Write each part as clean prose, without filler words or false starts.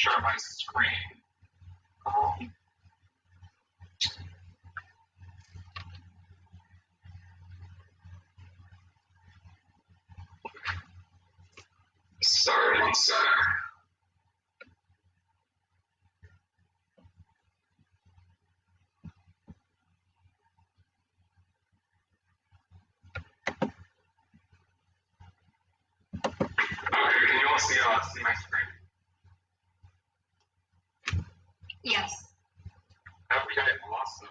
share my screen. Sorry, one sec. Okay, can you all see my screen? Yes. Okay, awesome.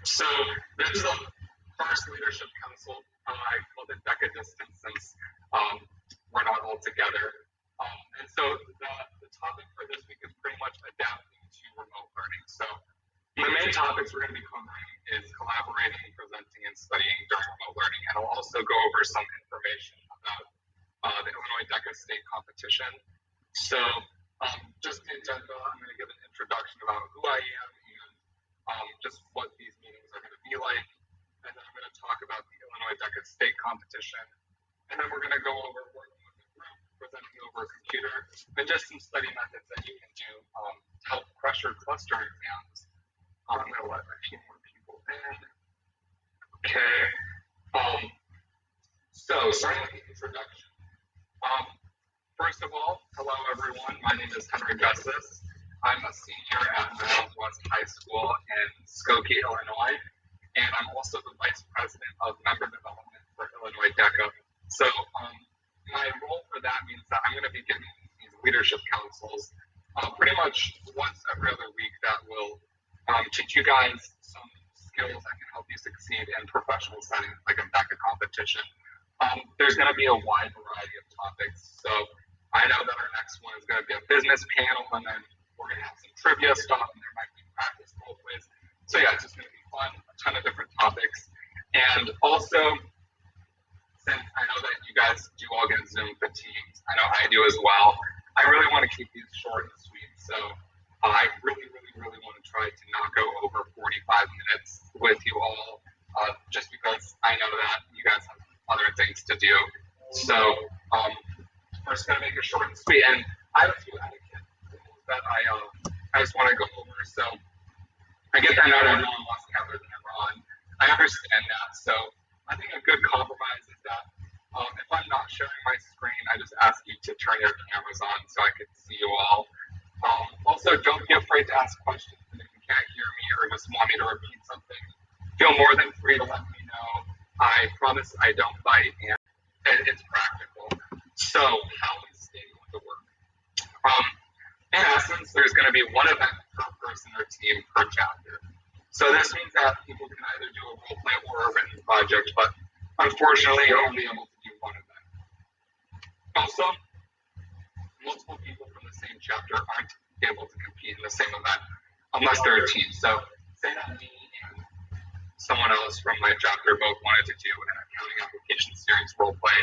So this is the first leadership council. I called it DECA distance since we're not all together. And so the topic for this week is pretty much adapting to remote learning. So the main topics we're going to be covering is collaborating, presenting, and studying during remote learning. And I'll also go over some information about the Illinois DECA state competition. So just the agenda, I'm going to give an introduction about who I am and just what these meetings are going to be like. And then I'm going to talk about the Illinois DECA state competition. And then we're going to go over working with a group, presenting over a computer, and just some study methods that you can do to help crush your cluster exams. I'm going to let a few more people in. Okay. So starting with the introduction. First of all, hello everyone. My name is Henry Gussis. I'm a senior at Miles West High School in Skokie, Illinois, and I'm also the vice president of member development for Illinois DECA. So my role for that means that I'm going to be giving these leadership councils pretty much once every other week that will teach you guys some skills that can help you succeed in professional settings like a DECA competition. There's going to be a wide variety of topics. So I know that our next one is going to be a business panel, and then we're going to have some trivia stuff, and there might be practice role plays. So yeah, it's just going to be fun, a ton of different topics. And also, since I know that you guys do all get Zoom fatigues, I know I do as well, I really want to keep these short and sweet. So I really want to try to not go over 45 minutes with you all, just because I know that you guys have other things to do. So we're just going to make it short and sweet. And I have a few etiquette rules that I just want to go over. So I get that not everyone wants to have their camera on. I understand that. So I think a good compromise is that if I'm not sharing my screen, I just ask you to turn your cameras on so I can see you all. Also, don't be afraid to ask questions. And if you can't hear me or just want me to repeat something, feel more than free to let me know. I promise I don't bite, and it's practical. So how is state going to work? In essence, there's going to be one event per person or team per chapter. So this means that people can either do a role play or a written project, but unfortunately, you're only able to do one event. Also, multiple people from the same chapter aren't able to compete in the same event unless they're a team. So say that me and someone else from my chapter both wanted to do an accounting application series role play,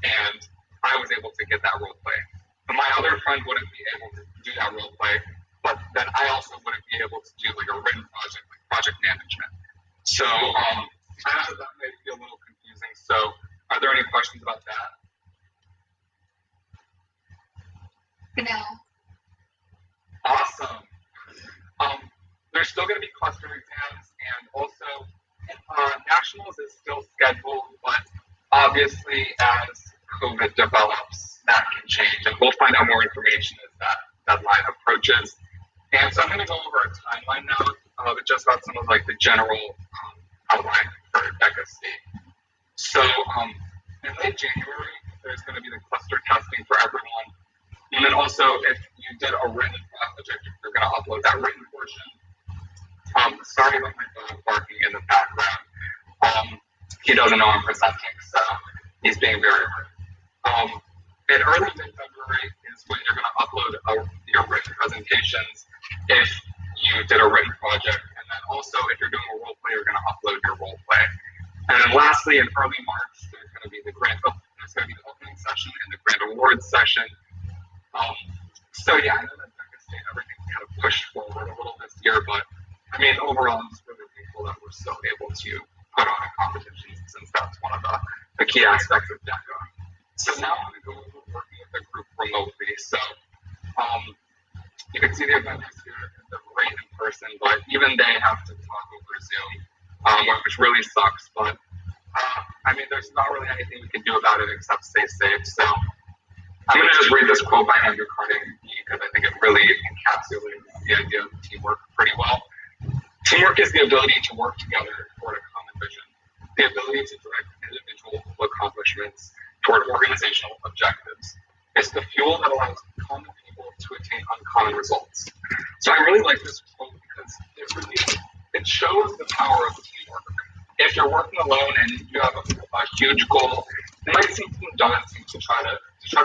and I was able to get that role play. But my other friend wouldn't be able to do that role play, but then I also wouldn't be able to do like a written project, like project management. So I know that may be a little confusing. So are there any questions about that? No. Awesome. There's still going to be cluster exams, and also nationals is still scheduled, but obviously as COVID develops, that can change, and we'll find out more information as that deadline approaches. And so I'm going to go over a timeline now, just about some of like the general outline for DECA State. So in late January, there's going to be the cluster testing for everyone. And then also, if you did a written project, you're going to upload that written portion. Sorry about my dog barking in the background. He doesn't know I'm presenting, so he's being very rude. In early mid-February is when you're going to upload your written presentations if you did a written project. And then also, if you're doing a role play, you're going to upload your role play. And then lastly, in early March, there's going to be the opening session and the grand awards session. So yeah, I know that DECA State, everything's kind of pushed forward a little this year, but I mean, overall, I'm just really thankful that we're still able to put on a competition since that's one of the key aspects of DECA. So now I'm going to go over working with the group remotely. So you can see the vendors here, they're great in person, but even they have to talk over Zoom, which really sucks. But I mean, there's not really anything we can do about it except stay safe. So I'm going to just read this quote by Andrew Carnegie because I think it really encapsulates the idea of teamwork pretty well. Teamwork is the ability to work together toward a common vision, the ability to direct individual accomplishments toward organizational objectives. It's the fuel that allows common people to attain uncommon results. So I really like this quote because it shows the power of teamwork. If you're working alone and you have a huge goal, it might seem daunting to try to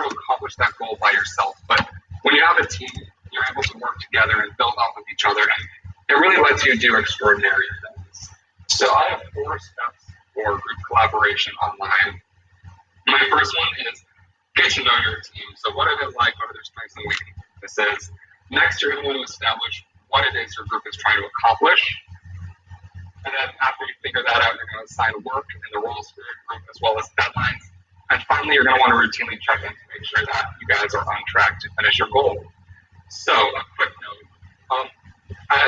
accomplish that goal by yourself. But when you have a team, you're able to work together and build off of each other, and it really lets you do extraordinary things. So I have 4 steps for group collaboration online. My first one is get to know your team. So what are they like? What are their strengths and weaknesses? Next, you're going to want to establish what it is your group is trying to accomplish. And then after you figure that out, you're going to assign work and the roles for your group as well as deadlines. And finally, you're going to want to routinely check in to make sure that you guys are on track to finish your goal. So a quick note.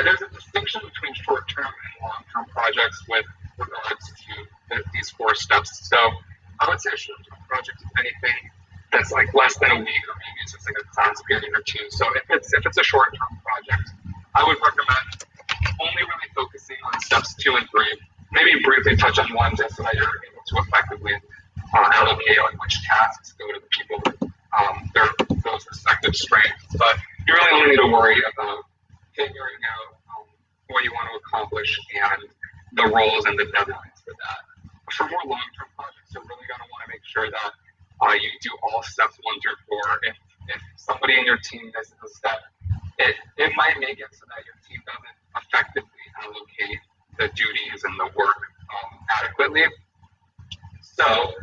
There's a distinction between short-term and long-term projects with regards to these 4 steps. So I would say a short-term project is anything that's like less than a week, or maybe it's just like a class period or 2. So if it's a short-term project, I would recommend only really focusing on steps 2 and 3. Maybe briefly touch on 1 just so that you're able to effectively allocate like which tasks go to the people with those respective strengths. But you really only need to worry about figuring out what you want to accomplish and the roles and the deadlines for that. For more long-term projects, you're really going to want to make sure that you do all steps 1 through 4. If somebody in your team misses a step, it might make it so that your team doesn't effectively allocate the duties and the work adequately. So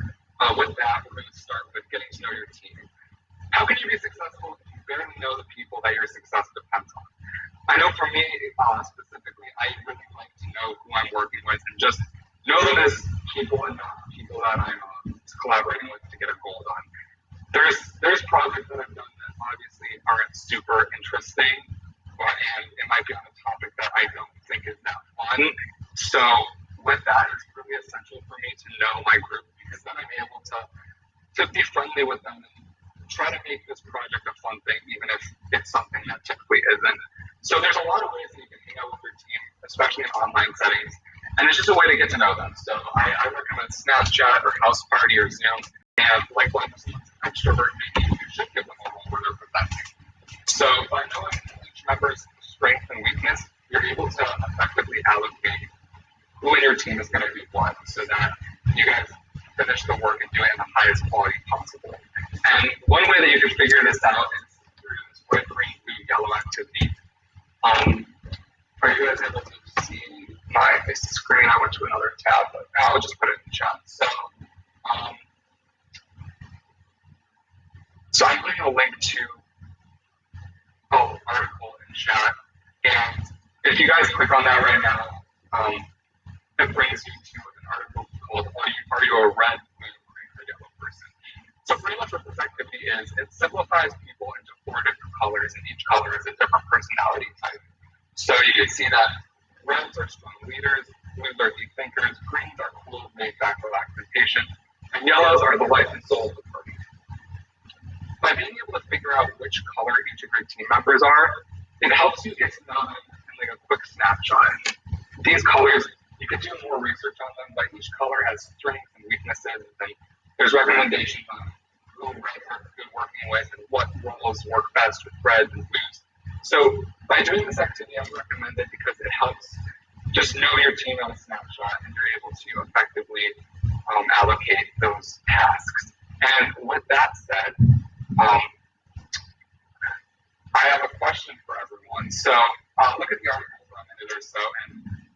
with that, we're going to start with getting to know your team. How can you be successful if you barely know the people that your success depends on? I know for me specifically, I really like to know who I'm working with and just know them as people and not people that I'm collaborating with to get a goal done. There's projects that I've done that obviously aren't super interesting, and it might be on a topic that I don't think is that fun. So with that, it's really essential for me to know my group because then I'm able to be friendly with them and try to make this project a fun thing, even if it's something that typically isn't. So there's a lot of ways that you can hang out with your team, especially in online settings, and it's just a way to get to know them. So I recommend Snapchat or House Party or Zoom, and likewise, if someone's an extrovert, maybe you should give them a role where they're presenting. So by knowing each member's strength and weakness, you're able to effectively allocate who in your team is going to do what, so that you guys finish the work and do it in the highest quality possible. And one way that you can figure this out is through this red, green, blue, yellow activity. Are you guys able to see my screen? I went to another tab, but I'll just put it in the chat. So I'm putting a link to article in chat, and if you guys click on that right now, it brings you to an article called "Are you a red, blue, green, or yellow person?" So pretty much what this activity is, it simplifies people into 4 different colors, and each color is a different personality type. So you can see that reds are strong leaders, blues are deep thinkers, greens are cool, laid back, relaxed, and patient, and yellows are the life and soul of the party. By being able to figure out which color each of your team members are, it helps you get to know them in like a quick snapshot. These colors, you can do more research on them, but each color has strengths and weaknesses, and there's recommendations on who reds are good working with and what roles work best with reds and blues. So by doing this activity, I recommend it because it helps just know your team on a snapshot, and you're able to effectively allocate those tasks. And with that said, I have a question for everyone. So look at the article for a minute or so, and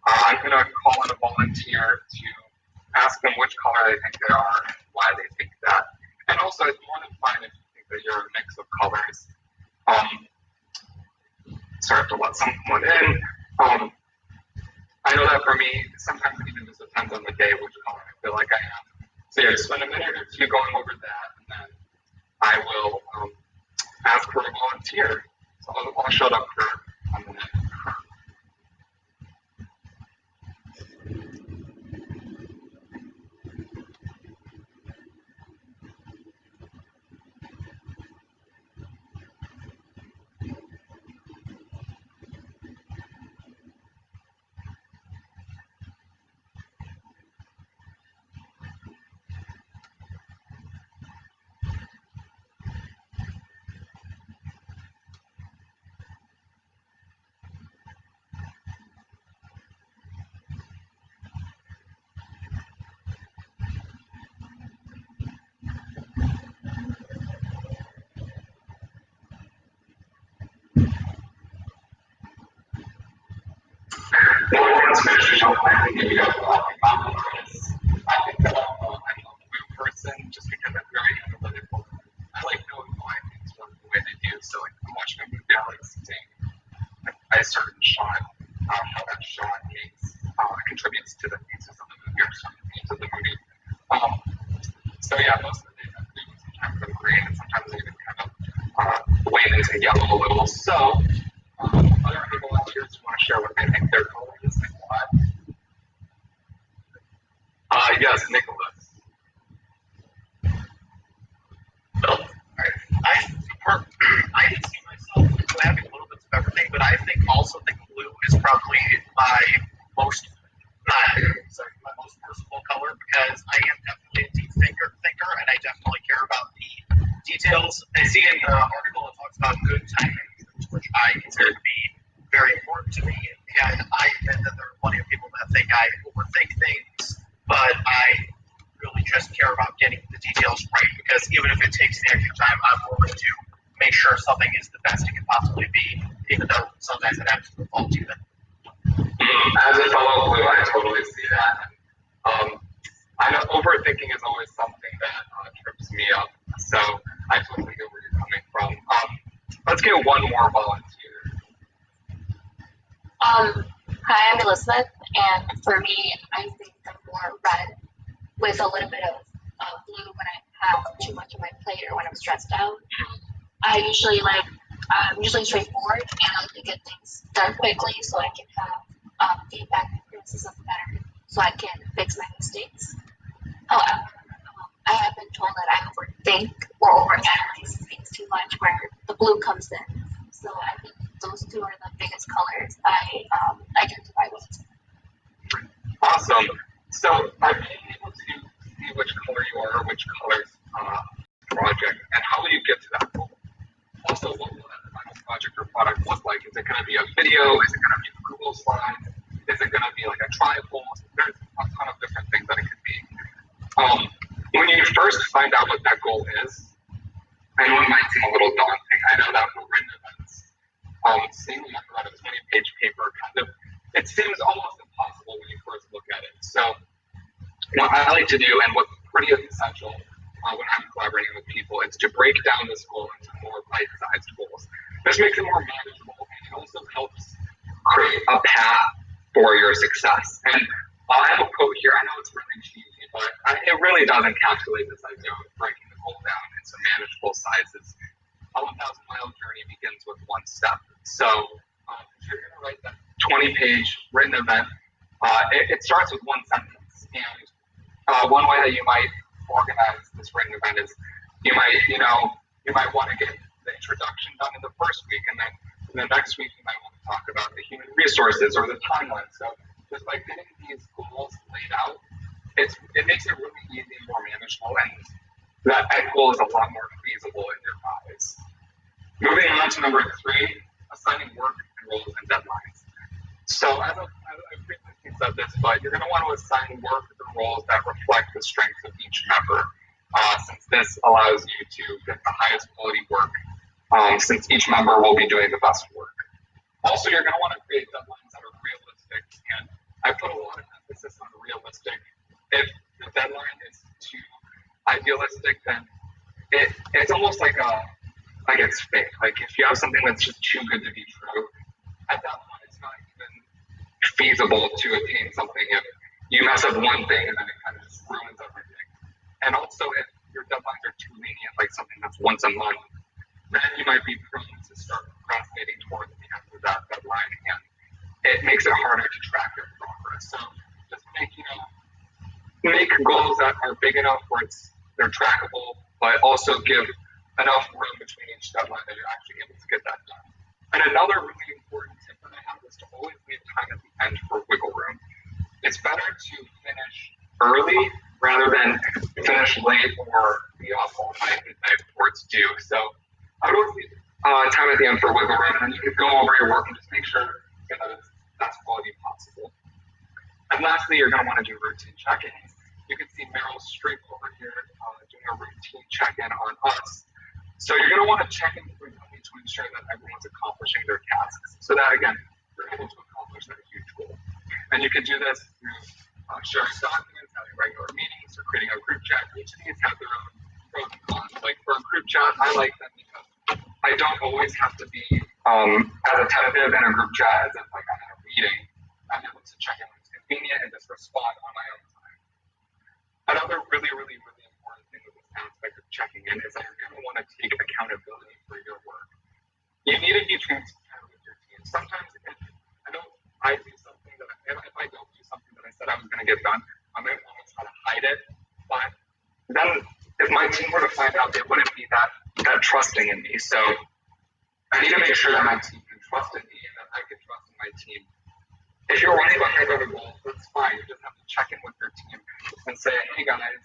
I'm going to call in a volunteer to ask them which color they think they are and why they think that. And also, it's more than fine if you think that you're a mix of colors. Sorry, I have to let someone in. I know that for me, sometimes it even just depends on the day which color I feel like I am. So yeah, spend a minute or 2 going over that, and then I will it's here. So I'll shut up for a minute. Let's finish it up. I think if you guys are talking about this, I think that I'm a blue person just because I'm very analytical. I like knowing why things work the way they do. So like I'm watching a movie, I like seeing a certain shot, how that shot contributes to the thesis of the movie or certain themes of the movie. So yeah, most of the days I'm blue, sometimes I'm green, and sometimes I even kind of wane into yellow a little. So other people out here just want to share what they think their color is and why. Yes, Nicholas. Well, I can see myself having a little bit of everything, but I also think blue is probably my most my most personal color because I am definitely a deep thinker, and I definitely care about the details. I see in the article it talks about good time management, which I consider to be very important to me, and I admit that there are plenty of people that think I overthink things, but I really just care about getting the details right because even if it takes the extra time, I'm willing to make sure something is the best it can possibly be, even though sometimes it happens to fault even. As a fellow blue, I totally see that. I know overthinking is always something that trips me up. So I totally get where you're coming from. Let's get one more volunteer. Hi, I'm Elizabeth, and for me, I think I'm more red with a little bit of blue when I have too much on my plate or when I'm stressed out. I'm usually straightforward, and I like to get things done quickly so I can have feedback and criticism better, so I can fix my mistakes. However, I have been told that I overthink or overanalyze things too much, where the blue comes in. So I think those two are the biggest colors I identify with. Awesome. So by being able to see which color you are or which color's project, and how will you get to that goal? Also, what will that final project or product look like? Is it going to be a video? Is it going to be a Google slide? Is it going to be like a tripod? There's a ton of different things that it could be. When you first find out what that goal is, I know it might seem a little daunting. I know that for written events, seeing a number on a 20-page paper it seems almost impossible when you first look at it. So what I like to do, and what's pretty essential when I'm collaborating with people, is to break down this goal into more bite-sized goals. This makes it more manageable, and it also helps create a path for your success. And I have a quote here. I know it's really cheesy, but it really does encapsulate this idea of breaking the goal down into manageable sizes. A 1,000-mile journey begins with one step. So if you're going to write that 20-page written event, it starts with one sentence. And one way that you might organize this written event is you might want to get the introduction done in the first week, and then in the next week you might want to talk about the human resources or the timeline. So just by getting these goals laid out, it makes it really easy and more manageable, and that end goal is a lot more feasible in your eyes. Moving on to number 3, assigning work and roles and deadlines. So I've previously said this, but you're going to want to assign work and roles that reflect the strengths of each member, since this allows you to get the highest quality work, since each member will be doing the best work. Also, you're going to want to create deadlines that are realistic, and I put a lot of emphasis on realistic. If the deadline is too idealistic, then it's almost like it's fake. Like if you have something that's just too good to be true, at that point it's not even feasible to attain something if you mess up one thing and then it kind of just ruins everything. And also if your deadlines are too lenient, like something that's once a month, then you might be prone to procrastinating towards the end of that deadline, and it makes it harder to track your progress. So just make goals that are big enough where they're trackable, but also give enough room between each deadline that you're actually able to get that done. And another really important tip that I have is to always leave time at the end for wiggle room. It's better to finish early rather than finish late or be off all night before it's due. So I would always leave time at the end for wiggle room, and then you can go over your work and just make sure that it's best quality possible. And lastly, you're going to want to do routine check-ins. You can see Meryl Streep over here doing a routine check-in on us. So you're going to want to check in frequently to ensure that everyone's accomplishing their tasks, so that, again, you're able to accomplish that huge goal. And you can do this through sharing documents, having regular meetings, or creating a group chat. Each of these have their own pros and cons. Like for a group chat, I like them because I don't always have to be as attentive in a group chat as if like I'm in a meeting. I'm able to check in when it's convenient and just respond on my own time. Another really, really, really important thing with this aspect of checking in is that you're going to want to take accountability for your work. You need to be transparent with your team. Sometimes if I do something that if I don't do something that I said I was going to get done, I might want to try to hide it. But then if my team were to find out, they wouldn't be that trusting in me. So I need to make sure that my team can trust in me and that I can trust in my team. If you're running behind other goals, that's fine. You just have to check in with your team and say, hey guys,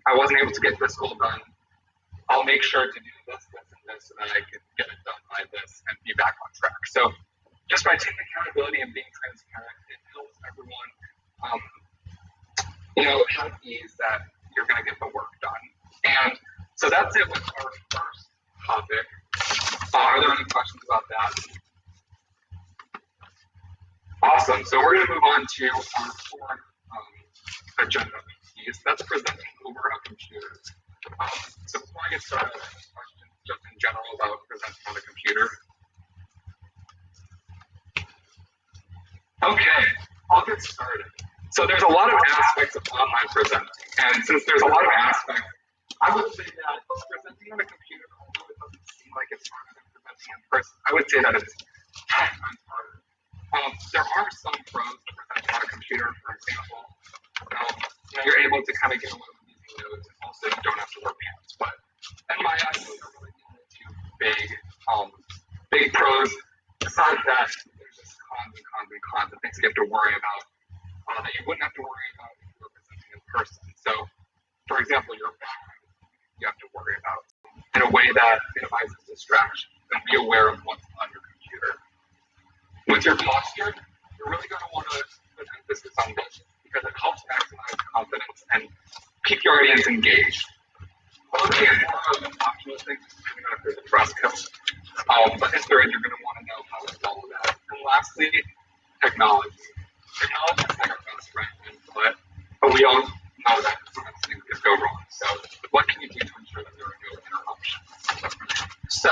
I wasn't able to get this goal done. I'll make sure to do this, this, and this so that I can get it done by this and be back on track. So just by taking accountability and being transparent, it helps everyone, have ease that you're going to get the work done. And so that's it with our first topic. Are there any questions about that? Awesome. So we're going to move on to our fourth agenda piece. That's presenting over a computer. So before I get started, I have questions just in general about presenting on a computer. Okay, I'll get started. So there's a lot of aspects of online presenting, and since there's a lot of aspects, I would say that presenting on a computer, although it doesn't seem like it's harder than presenting in person, I would say that it's 10 times harder. There are some pros to presenting on a computer, for example. You're able to kind of get away with using notes, and also you don't have to wear pants. But in my eyes, those are really the only two big pros. Besides that, there's just cons and things you have to worry about that you wouldn't have to worry about if you were presenting in person. So, for example, your background you have to worry about in a way that minimizes distraction, and be aware of what's on your computer. With your posture, you're really going to want to put emphasis on this because it helps maximize confidence and keep your audience engaged. Clothing is more of an optional thing depending on if there's a dress code. But in third, you're going to want to know how to follow that. And lastly, technology. Technology is like our best friend, but we all know that sometimes things can go wrong. So what can you do to ensure that there are no interruptions? So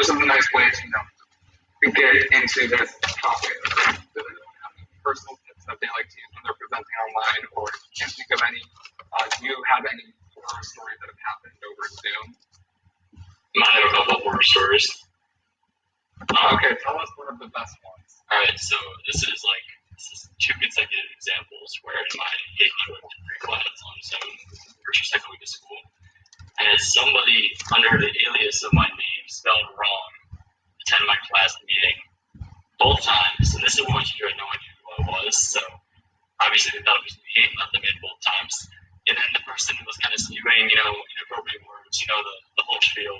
some of the nice ways, to get into this topic. Do they have any personal tips that they like to use when they're presenting online, or if you can't think of any, do you have any horror stories that have happened over Zoom? I have a couple horror stories. Okay, tell us one of the best ones. Alright, so this is two consecutive examples where in my AP class on Zoom, first or second week of school, I had somebody under the alias of my name spelled wrong attend my class meeting both times, and this is one teacher had no idea who I was, so obviously they thought it was me, let them in both times. And then the person was kind of spewing, inappropriate words, the whole spiel.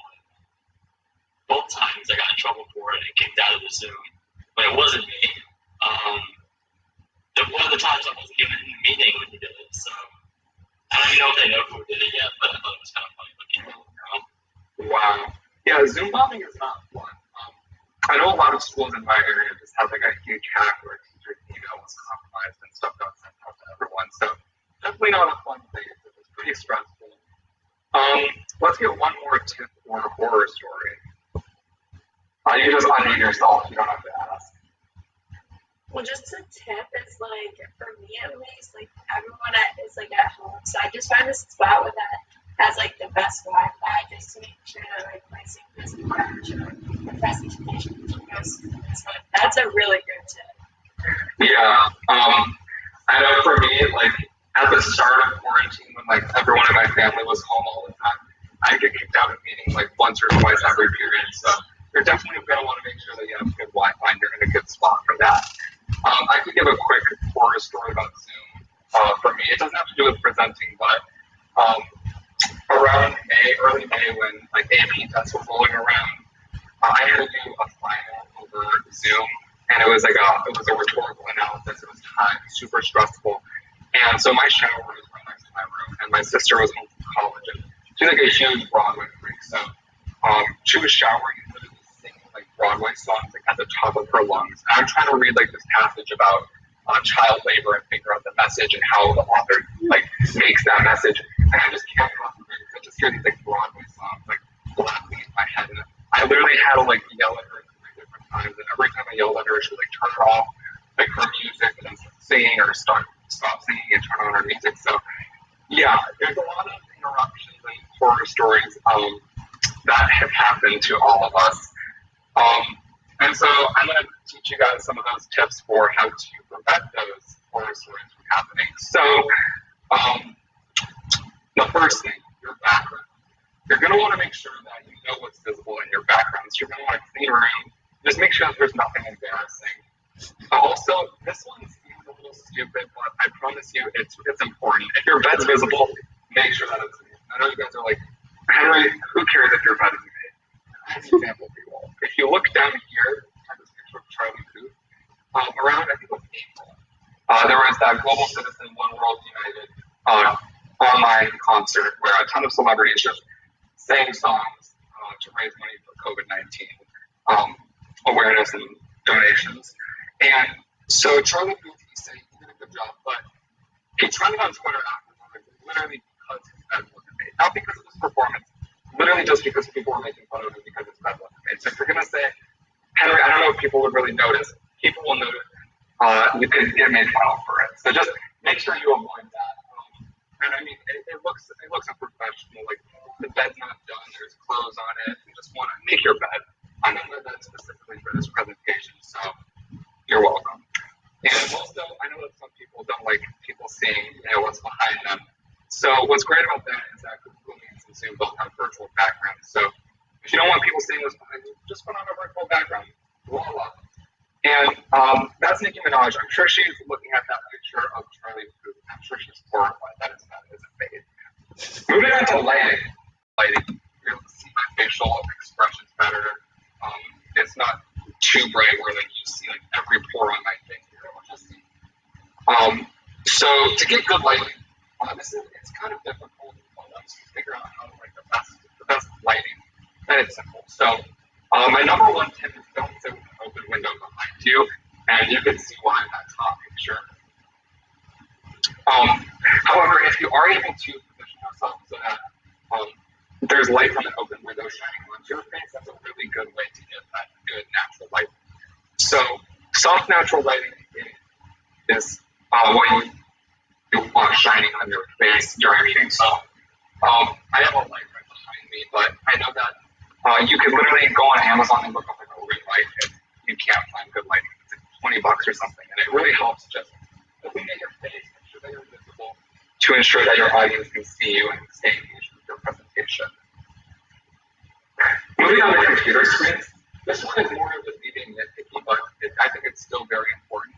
Both times I got in trouble for it and kicked out of the Zoom, but it wasn't me. One of the times I wasn't even in the meeting when he did it, so I don't even know if they know who did it yet, but I thought it was kind of funny looking around. Wow. Yeah, Zoom bombing is not fun. I know a lot of schools in my area just have like a huge hack where a teacher's email was compromised and stuff got sent out to everyone. So definitely not a fun thing. It's pretty stressful. Let's get one more tip or a horror story. You just unmute yourself. You don't have to ask. Well, just a tip is for me at least, everyone is at home. So I just find this spot with that has like the best Wi-Fi just to make sure that like my sync doesn't crash or the presentation goes smooth. So that's a really good tip. Yeah. I know for me, like at the start of quarantine, when like everyone in my family was home all the time, I get kicked out of meetings like once or twice every period. So you're definitely going to want to make sure that you have good Wi-Fi and you're in a good spot for that. I could give a quick horror story about Zoom. For me, it doesn't have to do with presenting, but around early May, when like AP tests were rolling around, I had to do a final over Zoom, and it was a rhetorical analysis. It was time, super stressful, and so my shower was right next to my room, and my sister was home from college, and she's like a huge Broadway freak, so she was showering and literally singing like Broadway songs like at the top of her lungs. And I'm trying to read like this passage about child labor and figure out the message and how the author like makes that message, and I just can't concentrate because I just hear these like Broadway songs like blasting in my head, and I literally had to like yell at her 3 different times, and every time I yelled at her, she would like turn her off like her music and then start singing or stop singing and turn on her music. So yeah, there's a lot of interruptions and horror stories that have happened to all of us. And so I'm going to teach you guys some of those tips for how to prevent those horror stories from happening. So the first thing, your background. You're going to want to make sure that you know what's visible in your background. So you're going to want a clean room. Just make sure that there's nothing embarrassing. Also, this one seems a little stupid, but I promise you it's important. If your bed's visible, make sure that it's made. I know you guys are like, Henry, who cares if your bed is made? I have an example for you all. If you look down here at this picture of Charlie Booth, around, I think it was April, there was that Global Citizen One World United online concert where a ton of celebrities just sang songs to raise money for COVID-19 awareness and donations. And so Charlie Booth, he said he did a good job, but he trended on Twitter afterwards literally because his bed wasn't made. Not because of his performance, literally just because people were making fun of him because his bed wasn't made. So if you're going to say, Henry, I don't know if people would really notice, people will notice you could get made fun of for it. So just make sure you avoid that. And I mean, it looks unprofessional. Like the bed's not done, there's clothes on it. You just want to make your bed. I made my bed specifically for this presentation, so you're welcome. And also, I know that some people don't like people seeing, what's behind them. So what's great about that is that Google Meets and Zoom both have virtual backgrounds. So if you don't want people seeing what's behind you, just put on a virtual background. Voila. And that's Nicki Minaj. I'm sure she's looking at that picture of Charlie Booth. I'm sure she's horrified that his bed isn't made. Moving on to lighting. You're able to see my facial expressions better. It's not too bright where like you see like every pore on my face here, which is so to get good lighting, it's kind of difficult once you figure out how to like the best lighting. Then it's simple. So my number one tip is don't sit with an open window behind you, and you can see why in that top picture. However, if you are able to position yourself so that there's light from an open window shining onto your face, that's a really good way to get that good natural light. So soft natural lighting is what you want shining on your face during meetings. So I have a light right behind me, but I know that you can literally go on Amazon and look up like a ring light if you can't find good lighting. It's like $20 or something, and it really helps just illuminate your face, make sure that you're visible, to ensure that your audience can see you and stay engaged with your presentation. Moving on to computer screens, this one is more of just me being nitpicky, but I think it's still very important.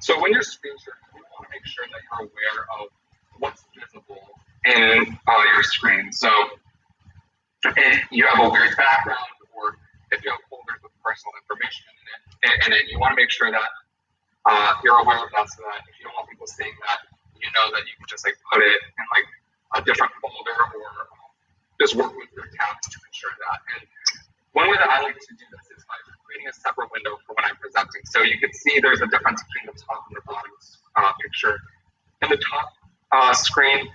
So when you're screen sharing, you want to make sure that you're aware of what's visible in your screen. So if you have a weird background or if you have folders with personal information in it, you want to make sure that you're aware of that so that if you don't want people seeing that, you know that you can just like put it in like a different folder or just work with your tabs to ensure that. And one way that I like to do this is by creating a separate window for when I'm presenting. So you can see there's a difference between the top and the bottom picture. In the top screen,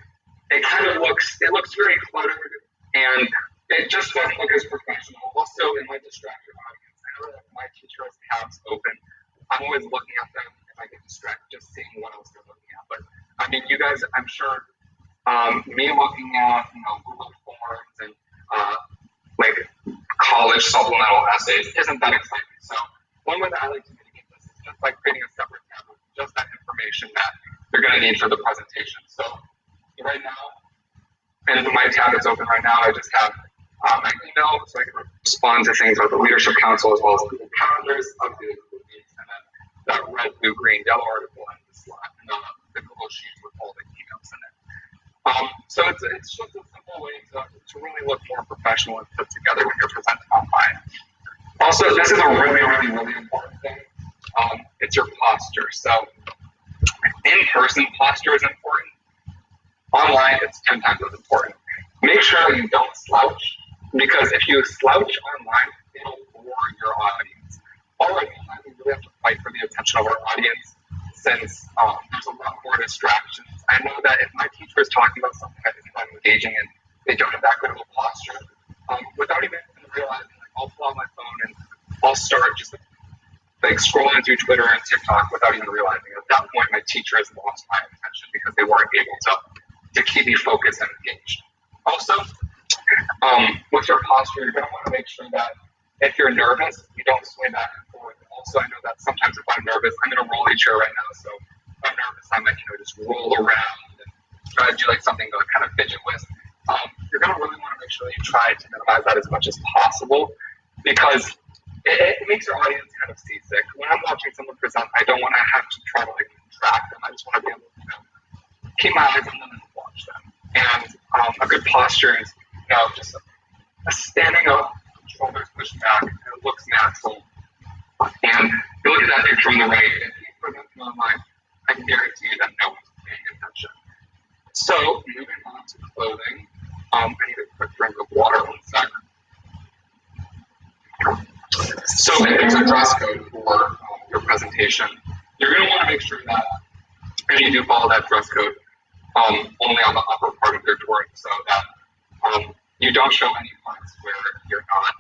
it looks very cluttered and it just doesn't look as professional. Also, it might distract your audience. I know that my teacher has tabs open. I'm always looking at them if I get distracted, just seeing what else they're looking at. But I mean, you guys, I'm sure me looking at Google English supplemental essays isn't that exciting. So one way that I like to mitigate this is just by creating a separate tab with just that information that you're going to need for the presentation. So right now, and my tab that's open right now, I just have my email so I can respond to things about the Leadership Council as well as Google Calendars, updated Google Meets, and then that red, blue, green, yellow article in the slide, and the Google Sheets with all the emails in it. So it's just a simple way to really look more professional and put together when you're presenting online. Also, this is a really, really, really important thing. It's your posture. So in-person posture is important. Online, it's 10 times as important. Make sure that you don't slouch, because if you slouch online, it'll bore your audience. Already online, we really have to fight for the attention of our audience since there's a lot more distractions. I know that if my teacher is talking about something that isn't that engaging and they don't have that good of a posture, without even realizing, like, I'll pull out my phone and I'll start just like scrolling through Twitter and TikTok without even realizing. At that point, my teacher has lost my attention because they weren't able to keep me focused and engaged. Also, with your posture, you're going to want to make sure that if you're nervous, you don't sway back and forth. Also, I know that sometimes if I'm nervous, I'm in a rolly chair right now, so if I'm nervous, I might just roll around and try to do like something to kind of fidget with. You're going to really want to make sure that you try to minimize that as much as possible, because it makes your audience kind of seasick. When I'm watching someone present, I don't want to have to try to like track them. I just want to be able to keep my eyes on them and watch them. And a good posture is, just a standing up, shoulders pushed back, and it looks natural. And you look at that picture on the right, and if you presenting online, I can guarantee you that no one's paying attention. So moving on to clothing, I need a quick drink of water, 1 sec. So if there's a dress code for your presentation, you're going to want to make sure that if you do follow that dress code, only on the upper part of your drawing, so that you don't show any parts where you're not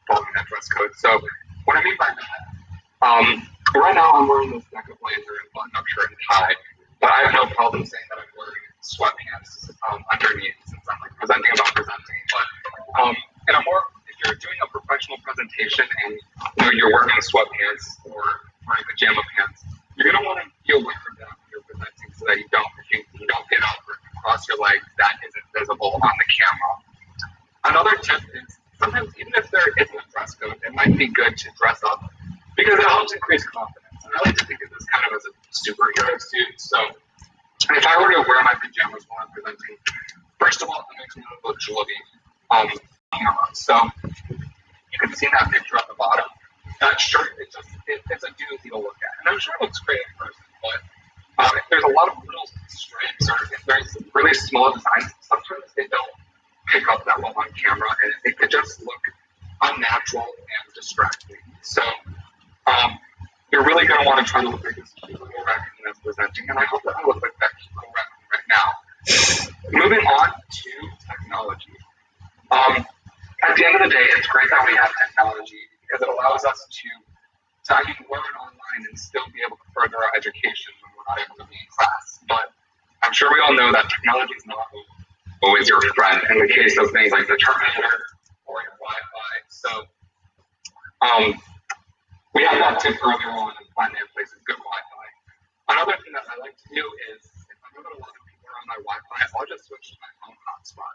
following that dress code. So what I mean by that, right now I'm wearing this DECA blazer and button-up shirt and tie, but I have no problem saying that I'm wearing sweatpants underneath since I'm like presenting about presenting. But in a more, if you're doing a professional presentation and you're wearing sweatpants or wearing pajama pants, you're gonna want to be aware of that when you're presenting, so that you don't get up or cross your legs that isn't visible on the camera. Another tip is sometimes even if there isn't a dress code, it might be good to dress up because it helps increase confidence. And I like to think of this kind of as a superhero suit. So if I were to wear my pajamas while I'm presenting, first of all, it makes me look jewelry on camera. So you can see that picture at the bottom. That shirt, it's a doozy to look at. And I'm sure it looks great in person, but if there's a lot of little stripes or if there's really small designs, sometimes they don't pick up that well on camera, and it could just look unnatural and distracting. So you're really going to want to try to look like this cute little raccoon that's presenting, and I hope that I look like that cute little raccoon right now. Moving on to technology. At the end of the day, it's great that we have technology because it allows us to I can learn online and still be able to further our education when we're not able to be in class. But I'm sure we all know that technology is not always your friend in the case of things like the Terminator or your Wi-Fi. So we have that tip earlier on and finding a place with good Wi-Fi. Another thing that I like to do is if I know that a lot of people are on my Wi-Fi, I'll just switch to my own hotspot.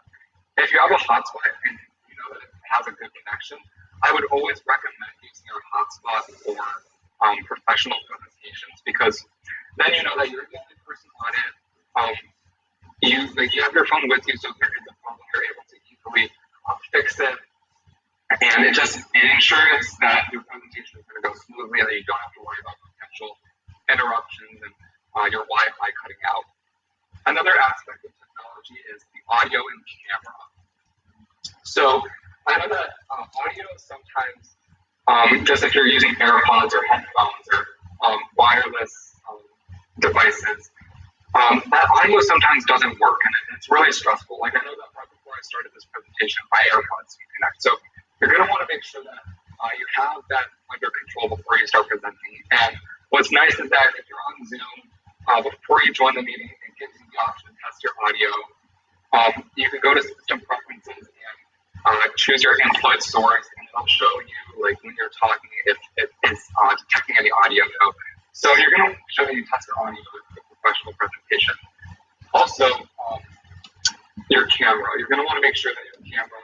If you have a hotspot and you know that it has a good connection, I would always recommend using your hotspot for professional presentations, because then you know that you're the only person on it. You have your phone with you, so if there is a problem, you're able to easily fix it, and it ensures that your presentation is going to go smoothly, and that you don't have to worry about potential interruptions and your Wi-Fi cutting out. Another aspect of technology is the audio and camera. So I know that audio sometimes, just if you're using AirPods or headphones or wireless devices, that audio sometimes doesn't work, and it's really stressful. Like I know that right before I started this presentation, my AirPods didn't connect. So you're going to want to make sure that you have that under control before you start presenting. And what's nice is that if you're on Zoom, before you join the meeting, it gives you the option to test your audio. You can go to system preferences and choose your input source, and it I'll show you like when you're talking if it is detecting any audio. So you're going to show you test your audio with a professional presentation. Also, your camera. You're going to want to make sure that your camera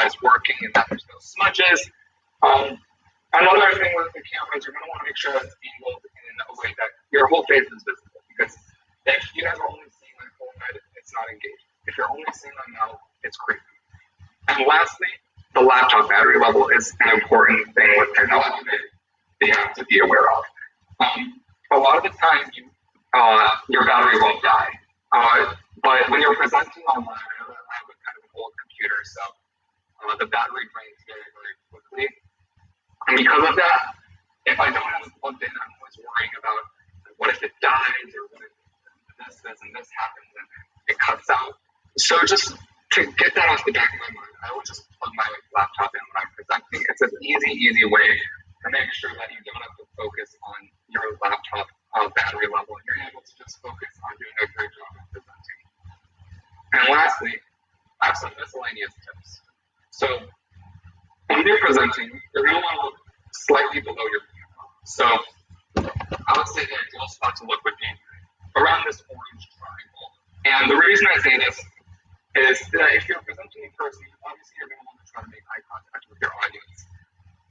is working and that there's no smudges. Another thing with the camera is you're going to want to make sure that it's angled in a way that your whole face is visible, because if you guys are only seeing my whole head, it's not engaging. If you're only seeing my mouth, it's creepy. And lastly, the laptop battery level is an important thing with technology that you have to be aware of. A lot of the time, your battery won't die. But when you're presenting online, I know that I have a kind of an old computer, so the battery drains very, very quickly. And because of that, if I don't have it plugged in, I'm always worrying about what if it dies or what if this and this happens and it cuts out. So just to get that off the back of my mind, I will just plug my laptop in when I'm presenting. It's an easy way to make sure that you don't have to focus on your laptop battery level and you're able to just focus on doing a great job of presenting. And lastly, I have some miscellaneous tips. So when you're presenting, you're going to want to look slightly below your camera. So I would say the ideal spot to look would be around this orange triangle. And the reason I say this is that if you're presenting in person, obviously you're going to want to try to make eye contact with your audience.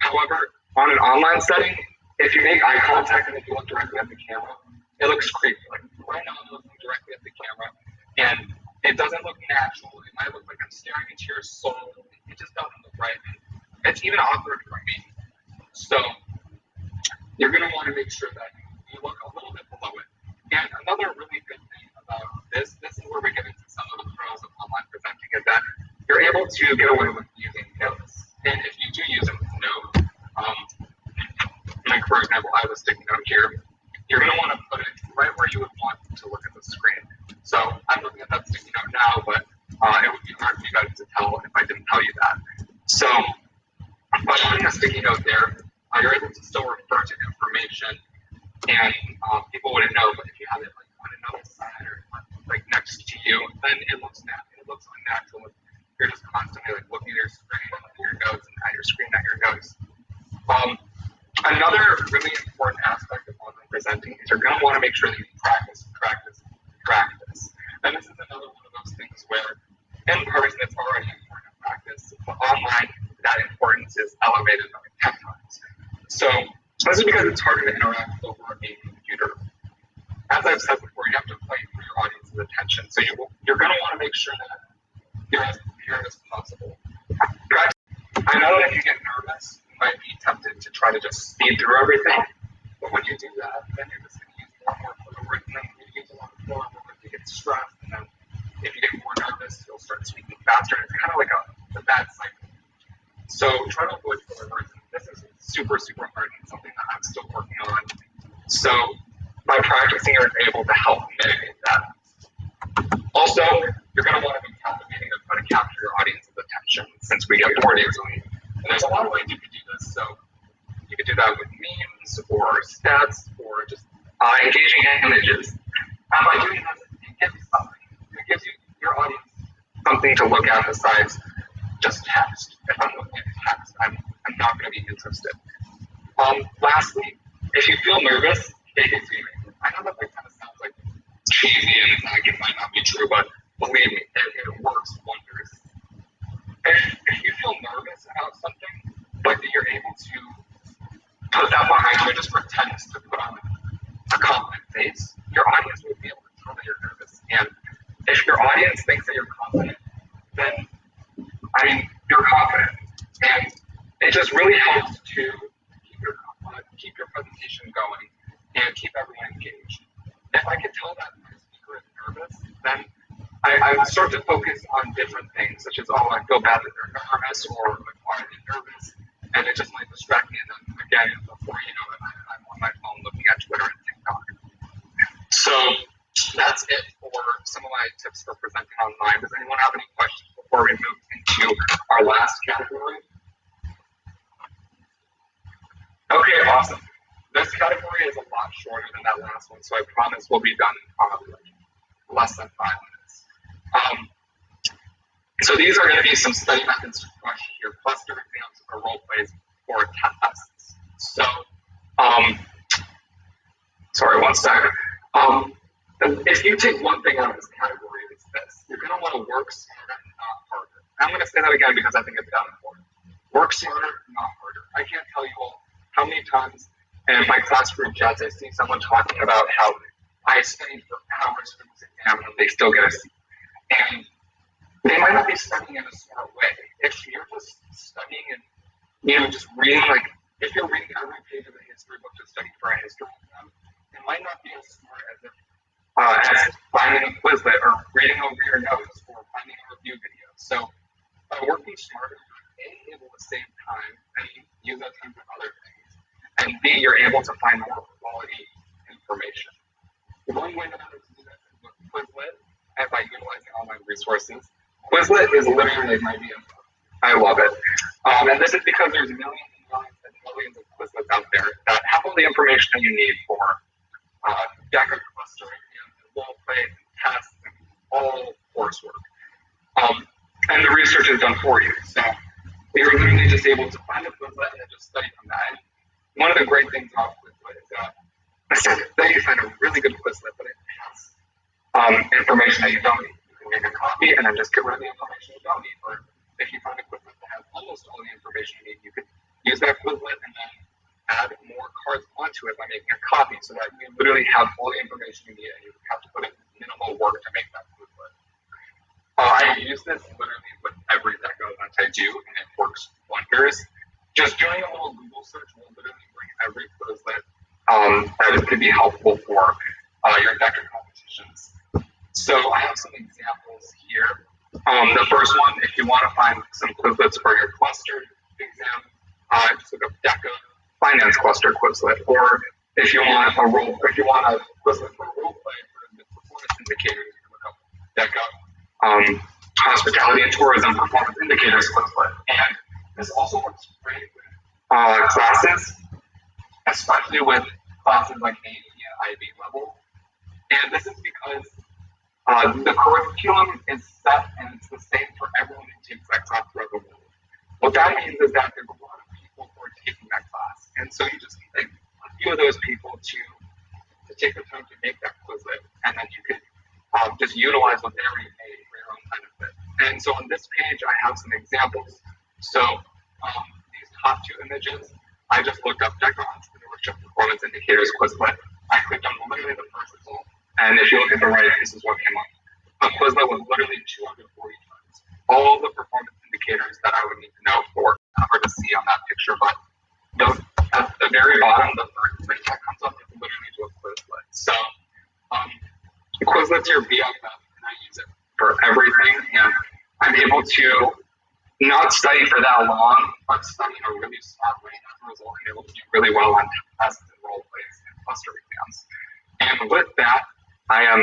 However, on an online setting, if you make eye contact and if you look directly at the camera, it looks creepy. Like right now I'm looking directly at the camera and it doesn't look natural. It might look like I'm staring into your soul. It just doesn't look right. It's even awkward for me. So you're going to want to make sure that you look a little bit below it. And another really good thing about this is where we get into some of the pros of online presenting, is that you're able to get away with using notes. And if you do use a note, like for example, I have a sticky note here, you're going to want to put it right where you would want to look at the screen. So I'm looking at that sticky note now, but it would be hard for you guys to tell if I didn't tell you that. So by putting a sticky note there, you're able to still refer to information, and people wouldn't know. But if you have it like on another side or like next to you, then it looks unnatural. You're just constantly like looking at your screen, at your notes, and at your screen, at your notes. Another really important aspect of online presenting is you're going to want to make sure that you practice. And this is another one of those things where in person it's already important to practice, but online that importance is elevated by 10 times. So this is because it's harder to interact over a computer. As I've said before, you have to fight for your audience's attention. So you're going to want to make sure that you're as prepared as possible. I know that if you get nervous, you might be tempted to try to just speed through everything. But when you do that, then you're just going to use more and more filler words, and then when you use a lot more words, you get stressed, and then if you get more nervous, you'll start speaking faster. It's kind of like a bad cycle. So try to avoid filler words. This is super hard and something that I'm still working on. So by practicing, you're able to help mitigate that. Also, you're going to want to be captivating and try to capture your audience's attention, since we get bored easily. And there's a lot of ways you could do this. So you could do that with memes or stats or just engaging images. And by doing this, it gives you something. It gives your audience something to look at besides just text. If I'm looking at text, I'm not going to be interested. Lastly, if you feel nervous, take it seriously. I know that kind of sounds like cheesy and like it might not be true, but believe me, it works wonders. If you feel nervous about something, but you're able to put that behind you and just pretend to put on a confident face, your audience will be able to tell that you're nervous. And if your audience thinks that you're confident, then you're confident, and it just really helps to keep your presentation going and keep everyone engaged. If I can tell that my speaker is nervous, then I start to focus on different things, such as, I feel bad that they're nervous, or why are they nervous, and it just might distract me, and then again, before you know it, I'm on my phone looking at Twitter and TikTok. So that's it for some of my tips for presenting online. Does anyone have any questions before we move into our last category? Okay, awesome. This category is a lot shorter than that last one, so I promise we'll be done in probably less than 5 minutes. So these are going to be some study methods to crush your cluster exams or role plays or tests. So, sorry, one second. If you take one thing out of this category, it's this. You're going to want to work smarter, not harder. I'm going to say that again because I think it's that important. Work smarter, not harder. I can't tell you all how many times in my class group chats I see someone talking about how I studied for hours for this exam and they still get a C. And they might not be studying in a smart way. If you're just studying and just reading, like if you're reading every page of a history book to study for a history exam, it might not be as smart as finding a Quizlet or reading over your notes or finding a review video. So by working smarter, you're able to save time and use that time for other things. And B, you're able to find more quality information. One way that I like to do that is with Quizlet and by utilizing online resources. Quizlet is literally like my BFF. I love it. And this is because there's millions and millions and millions of Quizlets out there that have all the information that you need for DECA clustering and role plays and tests and all coursework. And the research is done for you. So you're literally just able to find a Quizlet and then just study from that. And one of the great things about Quizlet is that then you find a really good Quizlet, but it has information that you don't need. You can make a copy and then just get rid of the information you don't need. Or if you find a Quizlet that has almost all the information you need, you could use that Quizlet and then add more cards onto it by making a copy so that you literally have all the information you need and you have to put in minimal work to make that Quizlet. I use this literally with every DECA event I do, and it works wonders. Just doing a little Google search will literally bring every Quizlet that could be helpful for your DECA competitions. So I have some examples here. The first one, if you want to find some Quizlets for your cluster exam, just look up DECA Finance Cluster Quizlet, or if you want a Quizlet for a role play for the performance indicators, you can look up DECA Hospitality and Tourism Performance Indicators Quizlet. And this also works great with classes, especially with classes like AP and IB level. And this is because the curriculum is set and it's the same for everyone who takes that class throughout the world. What that means is that there's a lot of people who are taking that class. And so you just need a few of those people to take the time to make that Quizlet, and then you could just utilize what they already made for your own benefit. And so on this page, I have some examples. So these top two images, I just looked up DECA Entrepreneurship Performance Indicators Quizlet. I clicked on literally the first result, and if you look at the right, this is what came up. A Quizlet was literally 240 times. All the performance indicators that I would need to know for hard to see on that picture, but at the very bottom, the first thing that comes up is literally to a Quizlet. So Quizlet's your BFF, and I use it for everything, and I'm able to not study for that long, but study in a really smart way. As a result, I'm able to do really well on tests and role plays and cluster exams. And with that, I am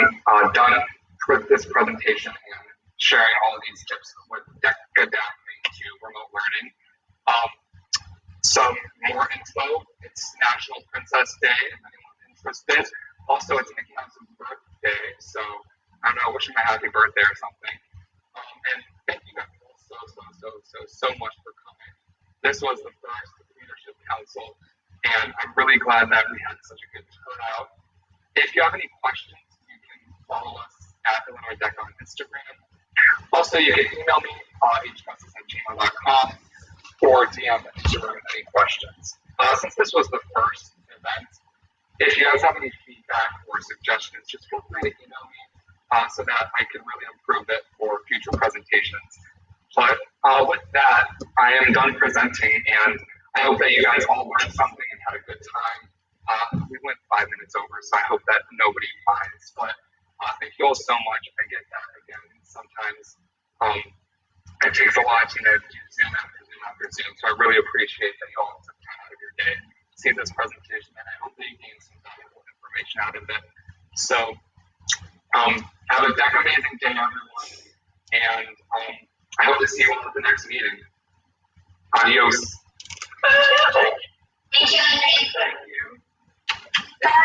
done with this presentation and sharing all of these tips with adapting to remote learning. Some more info, it's National Princess Day, if anyone's interested. Also, it's Mickey Mouse's birthday, so I don't know, wishing my happy birthday or something. And thank you guys all so much for coming. This was the first Leadership Council, and I'm really glad that we had such a good turnout. If you have any questions, you can follow us at Illinois DECA on Instagram. Also, you can email me hgussis@gmail.com or DM Instagram with any questions. Since this was the first event, if you guys have any feedback or suggestions, just feel free to email me so that I can really improve it for future presentations. But with that, I am done presenting, and I hope that you guys all learned something and had a good time. We went 5 minutes over, so I hope that nobody minds. But thank you all so much. I get that again. Sometimes it takes a lot to do Zoom after Zoom. So I really appreciate that you all took time out of your day to see this presentation, and I hope that you gained some valuable information out of it. So have a amazing day, everyone, and I hope to see you all at the next meeting. Adios. Thank you, Henry. Thank you.